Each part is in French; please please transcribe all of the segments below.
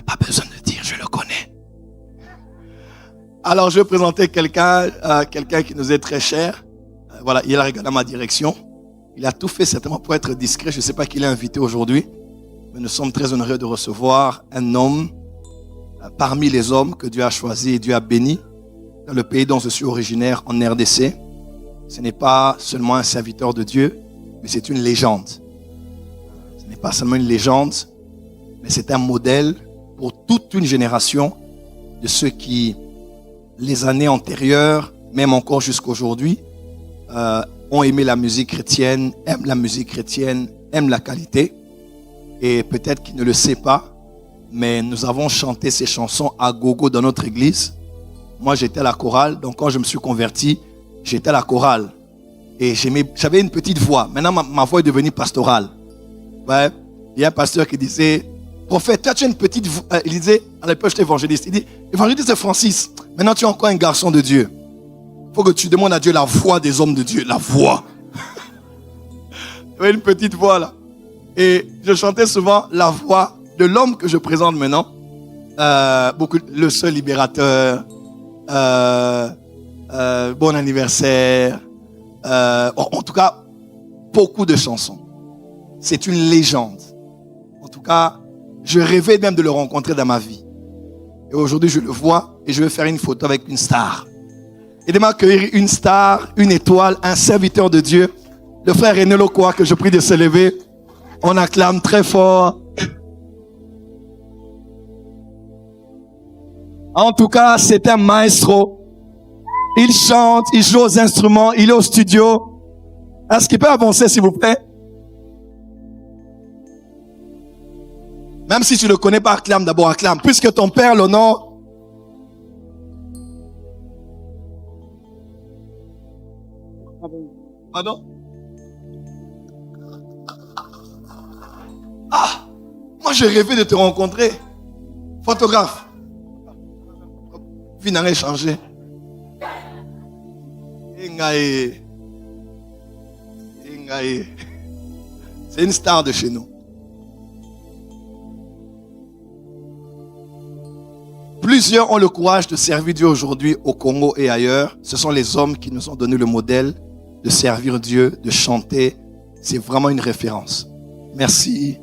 Pas besoin de dire, je le connais. Alors, je vais présenter quelqu'un qui nous est très cher. Voilà, il a regardé ma direction. Il a tout fait certainement pour être discret. Je ne sais pas qui l'a invité aujourd'hui. Mais nous sommes très honorés de recevoir un homme parmi les hommes que Dieu a choisi et Dieu a béni dans le pays dont je suis originaire, en RDC. Ce n'est pas seulement un serviteur de Dieu, mais c'est une légende. Ce n'est pas seulement une légende, mais c'est un modèle pour toute une génération de ceux qui, les années antérieures, même encore jusqu'à aujourd'hui, ont aimé la musique chrétienne, aiment la musique chrétienne, aiment la qualité. Et peut-être qu'il ne le sait pas, mais nous avons chanté ces chansons à gogo dans notre église. Moi, j'étais à la chorale, donc quand je me suis converti, j'étais à la chorale. Et j'avais une petite voix. Maintenant, ma voix est devenue pastorale. Ouais. Il y a un pasteur qui disait, prophète, toi tu as une petite voix. Il disait, à l'époque j'étais évangéliste, il dit, évangéliste c'est Francis, maintenant tu es encore un garçon de Dieu. Il faut que tu demandes à Dieu la voix des hommes de Dieu, la voix. J'avais une petite voix là. Et je chantais souvent la voix de l'homme que je présente maintenant. Le seul libérateur, bon anniversaire, en tout cas, beaucoup de chansons. C'est une légende. En tout cas, je rêvais même de le rencontrer dans ma vie. Et aujourd'hui, je le vois et je vais faire une photo avec une star. Et de m'accueillir une star, une étoile, un serviteur de Dieu, le frère René Lokoa, que je prie de se lever. On acclame très fort. En tout cas, c'est un maestro. Il chante, il joue aux instruments, il est au studio. Est-ce qu'il peut avancer, s'il vous plaît? Même si tu ne le connais pas, acclame d'abord, acclame. Puisque ton père l'honore. Pardon? Ah! Moi, j'ai rêvé de te rencontrer. Photographe. Vie n'a rien changé. C'est une star de chez nous. Plusieurs ont le courage de servir Dieu aujourd'hui au Congo et ailleurs. Ce sont les hommes qui nous ont donné le modèle de servir Dieu, de chanter. C'est vraiment une référence. Merci,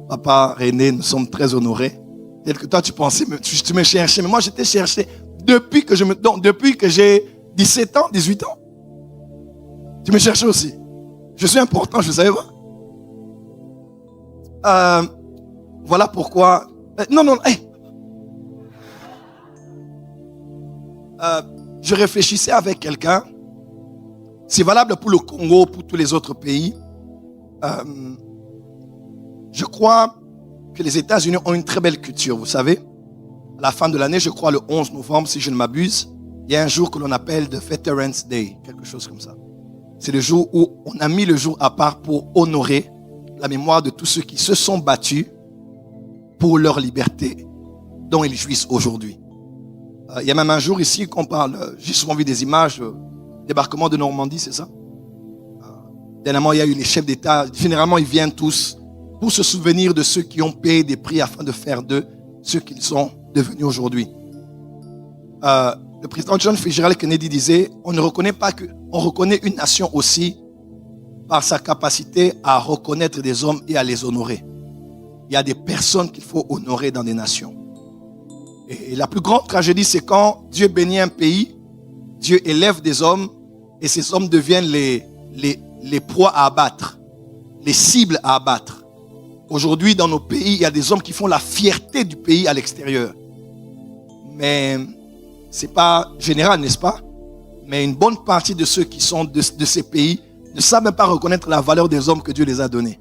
Papa René, nous sommes très honorés. Peut-être que toi tu pensais, tu me cherchais, mais moi je t'ai cherché depuis que j'ai 17 ans, 18 ans. Tu me cherchais aussi. Je suis important, je ne savais pas. Voilà pourquoi... Non, hey. Je réfléchissais avec quelqu'un. C'est valable pour le Congo, pour tous les autres pays. Je crois que les États-Unis ont une très belle culture, vous savez. À la fin de l'année, je crois le 11 novembre, si je ne m'abuse, il y a un jour que l'on appelle The Veterans Day, quelque chose comme ça. C'est le jour où on a mis le jour à part pour honorer la mémoire de tous ceux qui se sont battus pour leur liberté dont ils jouissent aujourd'hui. Il y a même un jour ici qu'on parle, j'ai souvent vu des images, débarquement de Normandie, c'est ça? Dernièrement, il y a eu les chefs d'État. Généralement, ils viennent tous pour se souvenir de ceux qui ont payé des prix afin de faire d'eux ce qu'ils sont devenus aujourd'hui. Le président John Fitzgerald Kennedy disait, on ne reconnaît pas que, on reconnaît une nation aussi par sa capacité à reconnaître des hommes et à les honorer. Il y a des personnes qu'il faut honorer dans des nations. Et la plus grande tragédie, c'est quand Dieu bénit un pays, Dieu élève des hommes et ces hommes deviennent les proies à abattre, les cibles à abattre. Aujourd'hui, dans nos pays, il y a des hommes qui font la fierté du pays à l'extérieur. Mais ce n'est pas général, n'est-ce pas? Mais une bonne partie de ceux qui sont de ces pays ne savent même pas reconnaître la valeur des hommes que Dieu les a donnés.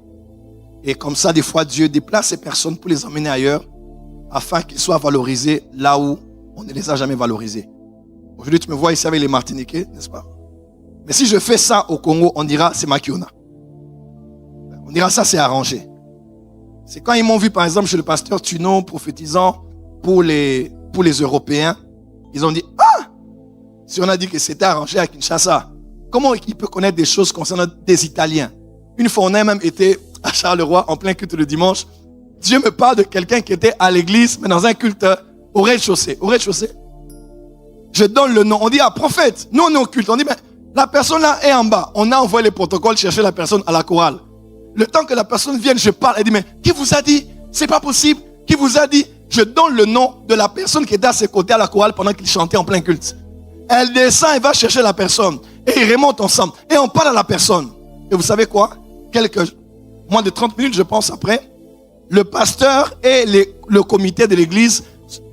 Et comme ça, des fois, Dieu déplace ces personnes pour les emmener ailleurs afin qu'ils soient valorisés là où on ne les a jamais valorisés. Aujourd'hui, tu me vois ici avec les Martiniquais, n'est-ce pas? Mais si je fais ça au Congo, on dira c'est Makiona. On dira ça c'est arrangé. C'est quand ils m'ont vu par exemple chez le pasteur Tuno prophétisant pour les Européens, ils ont dit ah, si on a dit que c'était arrangé à Kinshasa, comment il peut connaître des choses concernant des Italiens? Une fois on a même été à Charleroi en plein culte le dimanche, Dieu me parle de quelqu'un qui était à l'église, mais dans un culte au rez-de-chaussée. Au rez-de-chaussée. Je donne le nom. On dit, prophète. Nous, on est au culte. On dit, mais la personne là est en bas. On a envoyé les protocoles chercher la personne à la chorale. Le temps que la personne vienne, je parle. Elle dit, mais qui vous a dit? C'est pas possible. Qui vous a dit? Je donne le nom de la personne qui était à ses côtés à la chorale pendant qu'il chantait en plein culte. Elle descend et va chercher la personne. Et ils remontent ensemble. Et on parle à la personne. Et vous savez quoi? Moins de 30 minutes, je pense, après, le pasteur et le comité de l'église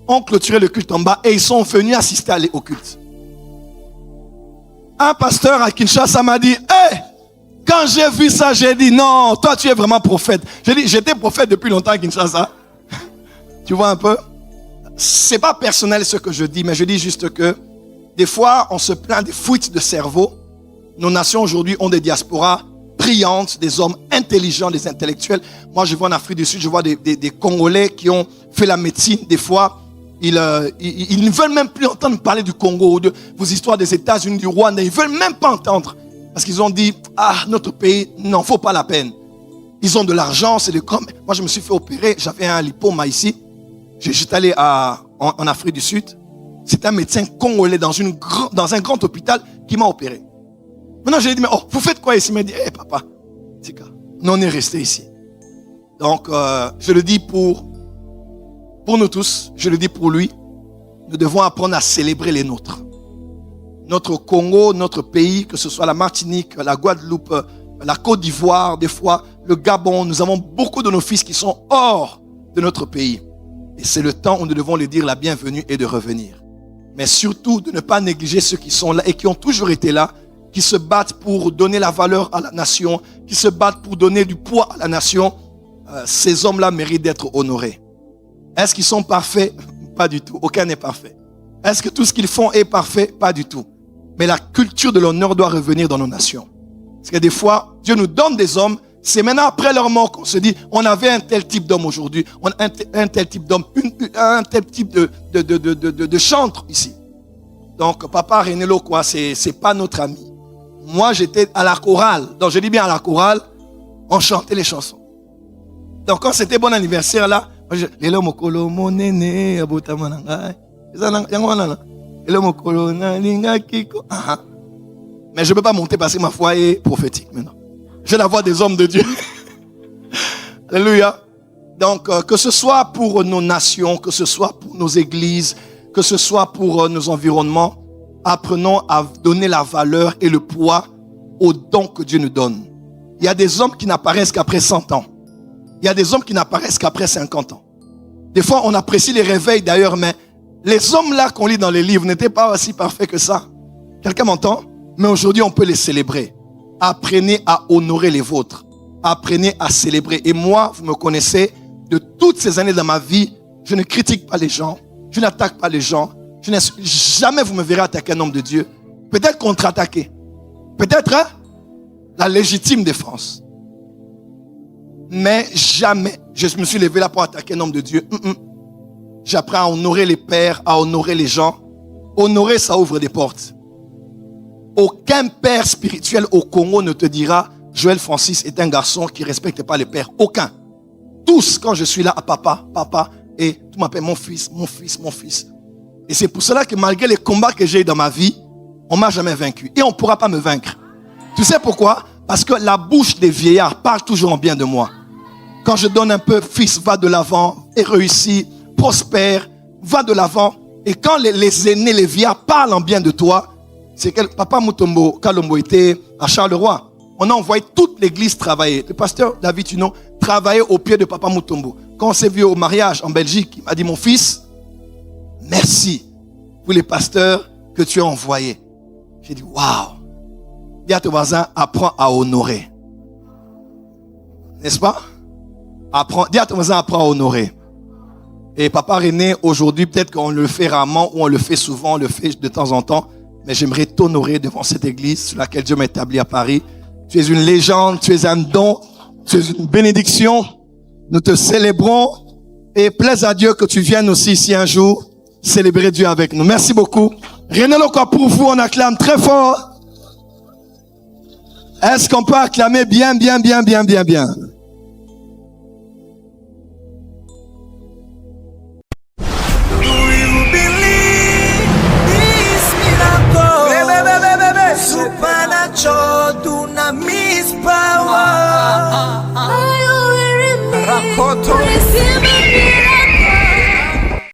ont clôturé le culte en bas et ils sont venus assister au culte. Un pasteur à Kinshasa m'a dit, hey, quand j'ai vu ça, j'ai dit, non, toi tu es vraiment prophète. J'ai dit, j'étais prophète depuis longtemps à Kinshasa. Tu vois un peu? C'est pas personnel ce que je dis, mais je dis juste que des fois, on se plaint des fuites de cerveau. Nos nations aujourd'hui ont des diasporas brillantes, des hommes intelligents, des intellectuels. Moi, je vois en Afrique du Sud, je vois des Congolais qui ont fait la médecine. Des fois, ils ne veulent même plus entendre parler du Congo ou de vos histoires des États-Unis, du Rwanda. Ils ne veulent même pas entendre. Parce qu'ils ont dit, notre pays n'en vaut pas la peine. Ils ont de l'argent, c'est des grands. Moi, je me suis fait opérer. J'avais un lipoma ici. J'étais allé en Afrique du Sud. C'est un médecin congolais dans un grand hôpital qui m'a opéré. Maintenant, j'ai dit, mais vous faites quoi ici? Il m'a dit, papa, on est resté ici. Donc, je le dis pour nous tous, je le dis pour lui, nous devons apprendre à célébrer les nôtres. Notre Congo, notre pays, que ce soit la Martinique, la Guadeloupe, la Côte d'Ivoire, des fois, le Gabon, nous avons beaucoup de nos fils qui sont hors de notre pays. Et c'est le temps où nous devons leur dire la bienvenue et de revenir. Mais surtout, de ne pas négliger ceux qui sont là et qui ont toujours été là, qui se battent pour donner la valeur à la nation, qui se battent pour donner du poids à la nation. Ces hommes-là méritent d'être honorés. Est-ce qu'ils sont parfaits? Pas du tout. Aucun n'est parfait. Est-ce que tout ce qu'ils font est parfait? Pas du tout. Mais la culture de l'honneur doit revenir dans nos nations. Parce que des fois, Dieu nous donne des hommes. C'est maintenant après leur mort qu'on se dit, on avait un tel type d'homme aujourd'hui, on a un tel type d'homme, un tel type de chantre ici. Donc, Papa Renelo, quoi, c'est pas notre ami. Moi, j'étais à la chorale. Donc, je dis bien à la chorale, on chantait les chansons. Donc, quand c'était bon anniversaire, là, mais je ne peux pas monter parce que ma foi est prophétique maintenant. J'ai la voix des hommes de Dieu. Alléluia. Donc, que ce soit pour nos nations, que ce soit pour nos églises, que ce soit pour nos environnements, apprenons à donner la valeur et le poids aux dons que Dieu nous donne. Il y a des hommes qui n'apparaissent qu'après 100 ans. Il y a des hommes qui n'apparaissent qu'après 50 ans. Des fois, on apprécie les réveils d'ailleurs, mais les hommes là qu'on lit dans les livres n'étaient pas aussi parfaits que ça. Quelqu'un m'entend? Mais aujourd'hui, on peut les célébrer. Apprenez à honorer les vôtres. Apprenez à célébrer. Et moi, vous me connaissez, de toutes ces années dans ma vie, je ne critique pas les gens. Je n'attaque pas les gens. Jamais vous me verrez attaquer un homme de Dieu. Peut-être contre-attaquer. Peut-être la légitime défense. Mais jamais je me suis levé là pour attaquer un homme de Dieu. J'apprends à honorer les pères, à honorer les gens. Honorer, ça ouvre des portes. Aucun père spirituel au Congo ne te dira Joël Francis est un garçon qui ne respecte pas les pères. Aucun. Tous, quand je suis là, à papa, et tout m'appelle mon fils, mon fils, mon fils. Et c'est pour cela que malgré les combats que j'ai eu dans ma vie, on ne m'a jamais vaincu. Et on ne pourra pas me vaincre. Tu sais pourquoi? Parce que la bouche des vieillards parle toujours en bien de moi. Quand je donne un peu, fils, va de l'avant, et réussis, prospère, va de l'avant. Et quand les aînés, les vieillards parlent en bien de toi, c'est que Papa Mutombo Kalombo était à Charleroi. On a envoyé toute l'église travailler. Le pasteur David Tuno travaillait au pied de Papa Mutombo. Quand on s'est vu au mariage en Belgique, il m'a dit, mon fils, merci pour les pasteurs que tu as envoyés. J'ai dit, waouh. Dis à ton voisin, apprends à honorer. N'est-ce pas? Dis à ton voisin, apprends à honorer. Et Papa René, aujourd'hui, peut-être qu'on le fait rarement ou on le fait souvent, on le fait de temps en temps. Mais j'aimerais t'honorer devant cette église sur laquelle Dieu m'a établi à Paris. Tu es une légende, tu es un don, tu es une bénédiction. Nous te célébrons et plaise à Dieu que tu viennes aussi ici un jour célébrer Dieu avec nous. Merci beaucoup. Renelo, quoi pour vous, on acclame très fort. Est-ce qu'on peut acclamer bien? Hot